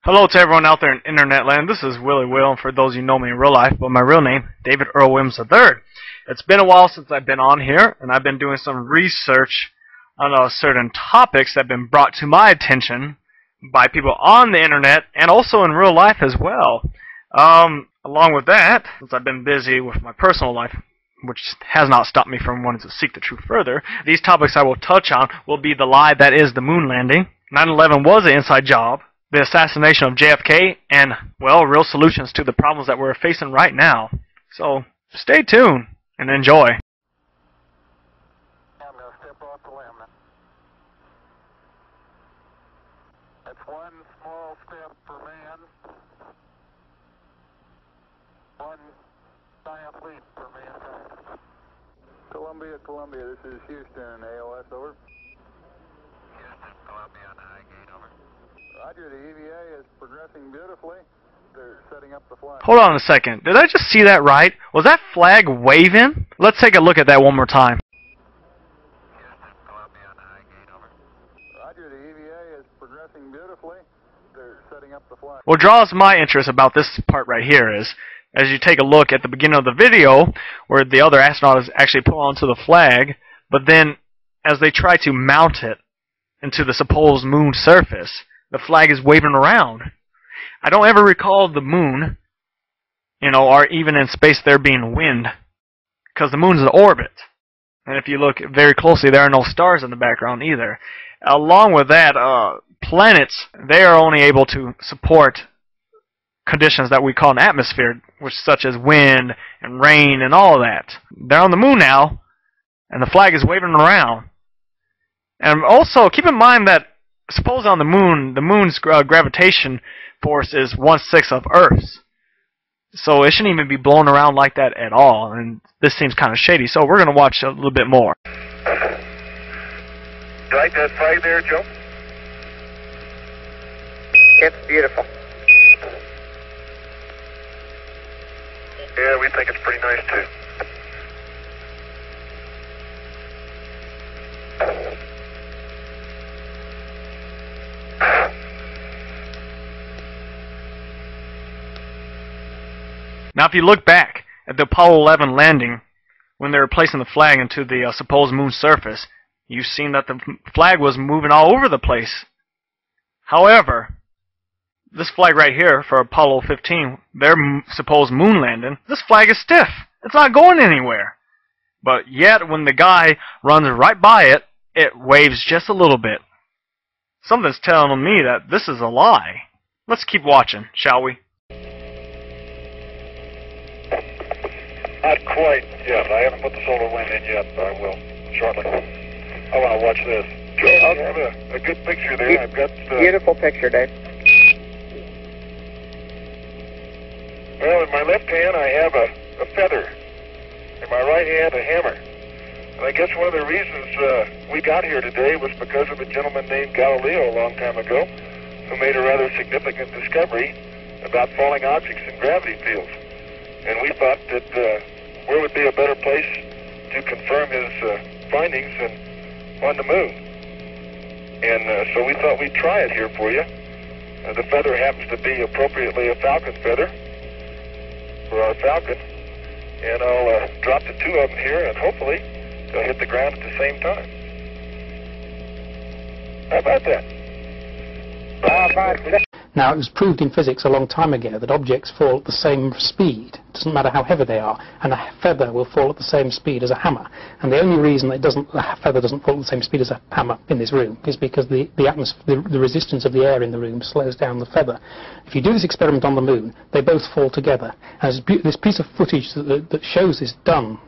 Hello to everyone out there in internet land. This is Willie Will, and for those of you who know me in real life, but my real name, David Earl Williams III. It's been a while since I've been on here, and I've been doing some research on certain topics that have been brought to my attention by people on the internet and also in real life as well. Along with that, since I've been busy with my personal life, which has not stopped me from wanting to seek the truth further, these topics I will touch on will be the lie that is the moon landing, 9/11 was an inside job, the assassination of JFK, and, well, real solutions to the problems that we're facing right now. So, stay tuned and enjoy. I'm going to step off the limb. That's one small step for man, one giant leap for mankind. Columbia, this is Houston, ALS, over. Houston, Columbia on the high gain, over. Roger, the EVA is progressing beautifully. They're setting up the flag. Hold on a second. Did I just see that right? Was that flag waving? Let's take a look at that one more time. Houston, Columbia on the high gain, over. Roger, the EVA is progressing beautifully. They're setting up the flag. What draws my interest about this part right here is, as you take a look at the beginning of the video, where the other astronaut is actually put onto the flag, but then as they try to mount it into the supposed moon surface, the flag is waving around. I don't ever recall the moon, or even in space there being wind, because the moon's in orbit. And if you look very closely, there are no stars in the background either. Along with that, planets, they are only able to support conditions that we call an atmosphere, such as wind and rain and all of that. They're on the moon now, and the flag is waving around. And also, keep in mind that, suppose on the moon's gravitation force is 1/6 of Earth's. So it shouldn't even be blown around like that at all, and this seems kind of shady, so we're going to watch a little bit more. You like that flag there, Joe? It's beautiful. Yeah, we think it's pretty nice too. Now if you look back at the Apollo 11 landing, when they were placing the flag into the supposed moon surface, you've seen that the flag was moving all over the place. However, this flag right here for Apollo 15, their supposed moon landing, this flag is stiff. It's not going anywhere. But yet, when the guy runs right by it, it waves just a little bit. Something's telling me that this is a lie. Let's keep watching, shall we? Not quite yet. I haven't put the solar wind in yet, but I will shortly. I want to watch this. Joe, I have a good picture there. I've got beautiful picture, Dave. Well, in my left hand I have a feather. In my right hand a hammer. And I guess one of the reasons we got here today was because of a gentleman named Galileo a long time ago, who made a rather significant discovery about falling objects in gravity fields. And we thought that where would be a better place to confirm his findings than on the moon. And so we thought we'd try it here for you. The feather happens to be appropriately a falcon feather for our falcon. And I'll drop the two of them here, and hopefully they'll hit the ground at the same time. How about that? Now, it was proved in physics a long time ago that objects fall at the same speed. It doesn't matter how heavy they are, and a feather will fall at the same speed as a hammer. And the only reason that a feather doesn't fall at the same speed as a hammer in this room is because the resistance of the air in the room slows down the feather. If you do this experiment on the moon, they both fall together. And this piece of footage that shows this done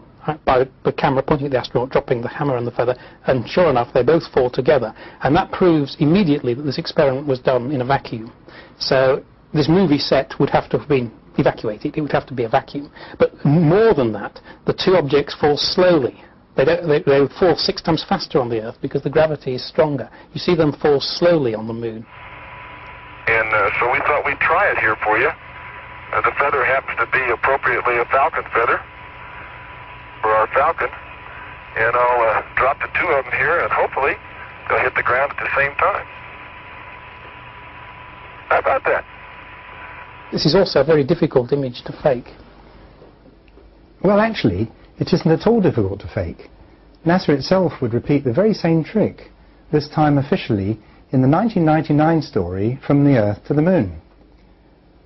by the camera pointing at the astronaut, dropping the hammer and the feather, and sure enough, they both fall together. And that proves immediately that this experiment was done in a vacuum. So this movie set would have to have been evacuated. It would have to be a vacuum. But more than that, the two objects fall slowly. They fall 6 times faster on the Earth because the gravity is stronger. You see them fall slowly on the moon. And so we thought we'd try it here for you. The feather happens to be appropriately a falcon feather for our falcon. And I'll drop the two of them here, and hopefully they'll hit the ground at the same time. How about that? This is also a very difficult image to fake. Well, actually, it isn't at all difficult to fake. NASA itself would repeat the very same trick, this time officially in the 1999 story From the Earth to the Moon.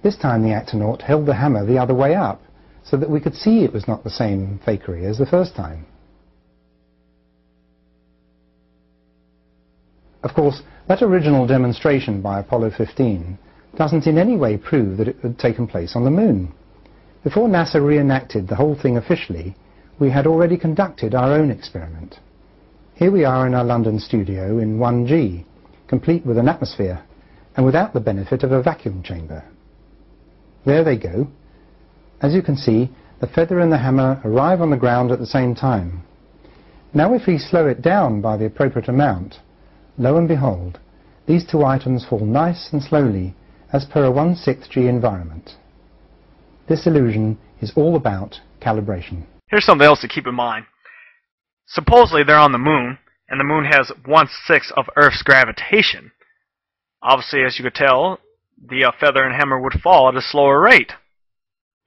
This time the astronaut held the hammer the other way up, so that we could see it was not the same fakery as the first time. Of course, that original demonstration by Apollo 15 doesn't in any way prove that it had taken place on the Moon. Before NASA reenacted the whole thing officially, we had already conducted our own experiment. Here we are in our London studio in 1G, complete with an atmosphere, and without the benefit of a vacuum chamber. There they go. As you can see, the feather and the hammer arrive on the ground at the same time. Now if we slow it down by the appropriate amount, lo and behold, these two items fall nice and slowly, as per a 1/6G environment. This illusion is all about calibration. Here's something else to keep in mind. Supposedly they're on the Moon, and the Moon has 1/6 of Earth's gravitation. Obviously, as you could tell, the feather and hammer would fall at a slower rate.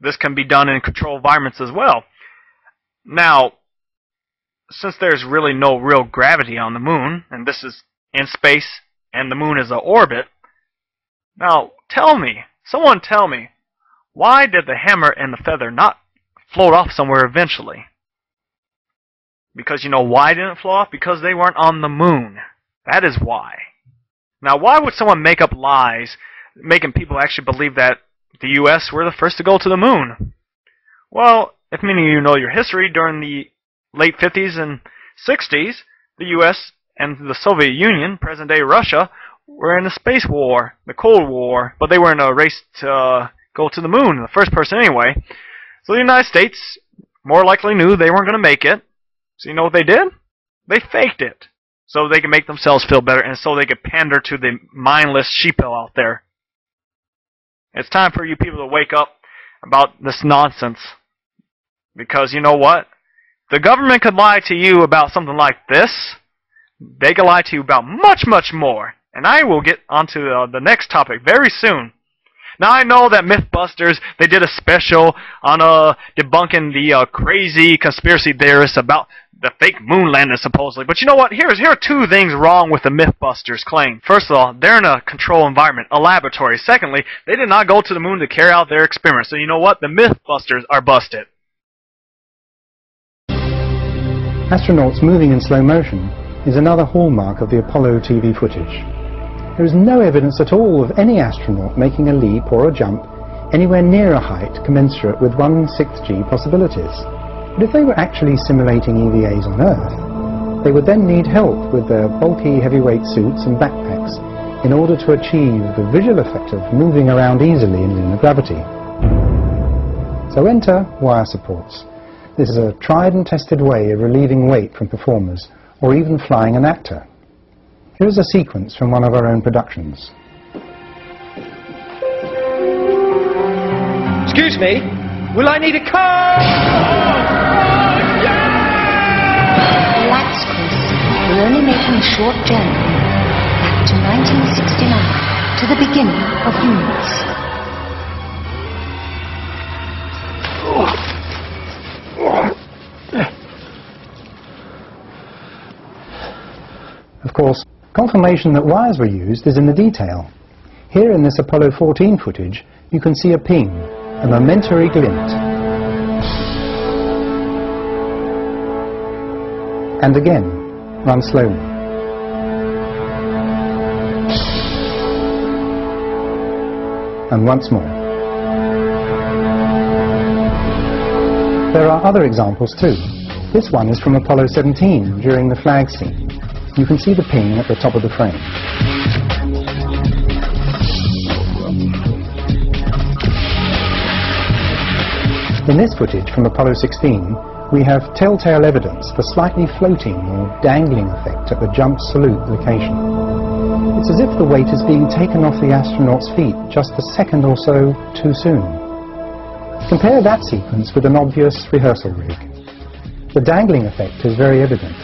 This can be done in controlled environments as well. Now, since there's really no real gravity on the Moon, and this is in space, and the Moon is an orbit, now tell me, someone tell me, why did the hammer and the feather not float off somewhere eventually? Because you know why it didn't float off? Because they weren't on the Moon. That is why. Now, why would someone make up lies, making people actually believe that the U.S. were the first to go to the Moon? Well, if many of you know your history, during the late 50s and 60s, the U.S. and the Soviet Union, present-day Russia, were in a space war, the Cold War, but they were in a race to go to the Moon, the first person anyway. So the United States more likely knew they weren't going to make it. So you know what they did? They faked it, so they could make themselves feel better, and so they could pander to the mindless sheeple out there. It's time for you people to wake up about this nonsense. Because you know what? The government could lie to you about something like this. They could lie to you about much, much more. And I will get onto the next topic very soon. Now I know that Mythbusters, they did a special on debunking the crazy conspiracy theorists about the fake moon landing supposedly. But you know what? Here are two things wrong with the Mythbusters claim. First of all, they're in a controlled environment, a laboratory. Secondly, they did not go to the moon to carry out their experiments. So you know what? The Mythbusters are busted. Astronauts moving in slow motion is another hallmark of the Apollo TV footage. There is no evidence at all of any astronaut making a leap or a jump anywhere near a height commensurate with 1/6G possibilities. But if they were actually simulating EVAs on Earth, they would then need help with their bulky heavyweight suits and backpacks in order to achieve the visual effect of moving around easily in lunar gravity. So enter wire supports. This is a tried and tested way of relieving weight from performers, or even flying an actor. Here's a sequence from one of our own productions. Excuse me, will I need a car? Relax, Chris. We're only making a short journey back to 1969, to the beginning of humans. Of course, confirmation that wires were used is in the detail. Here in this Apollo 14 footage, you can see a ping, a momentary glint. And again, run slowly. And once more. There are other examples too. This one is from Apollo 17 during the flag scene. You can see the ping at the top of the frame. In this footage from Apollo 16, we have telltale evidence of a slightly floating or dangling effect at the jump salute location. It's as if the weight is being taken off the astronaut's feet just a second or so too soon. Compare that sequence with an obvious rehearsal rig. The dangling effect is very evident.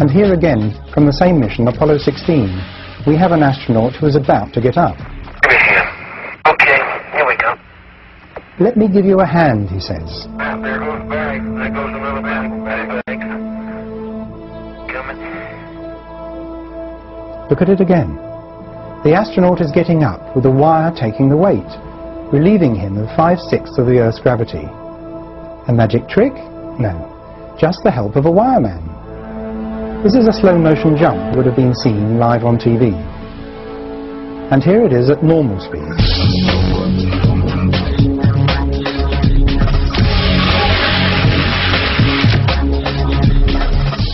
And here again, from the same mission, Apollo 16, we have an astronaut who is about to get up. Give me a hand. Okay, here we go. Let me give you a hand, he says. There goes Barry. There goes another bag. Barry. Coming. Look at it again. The astronaut is getting up with the wire taking the weight, relieving him of 5/6 of the Earth's gravity. A magic trick? No. Just the help of a wireman. This is a slow-motion jump that would have been seen live on TV. And here it is at normal speed.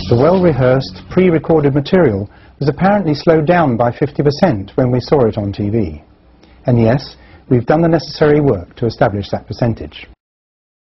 The well-rehearsed, pre-recorded material was apparently slowed down by 50% when we saw it on TV. And yes, we've done the necessary work to establish that percentage.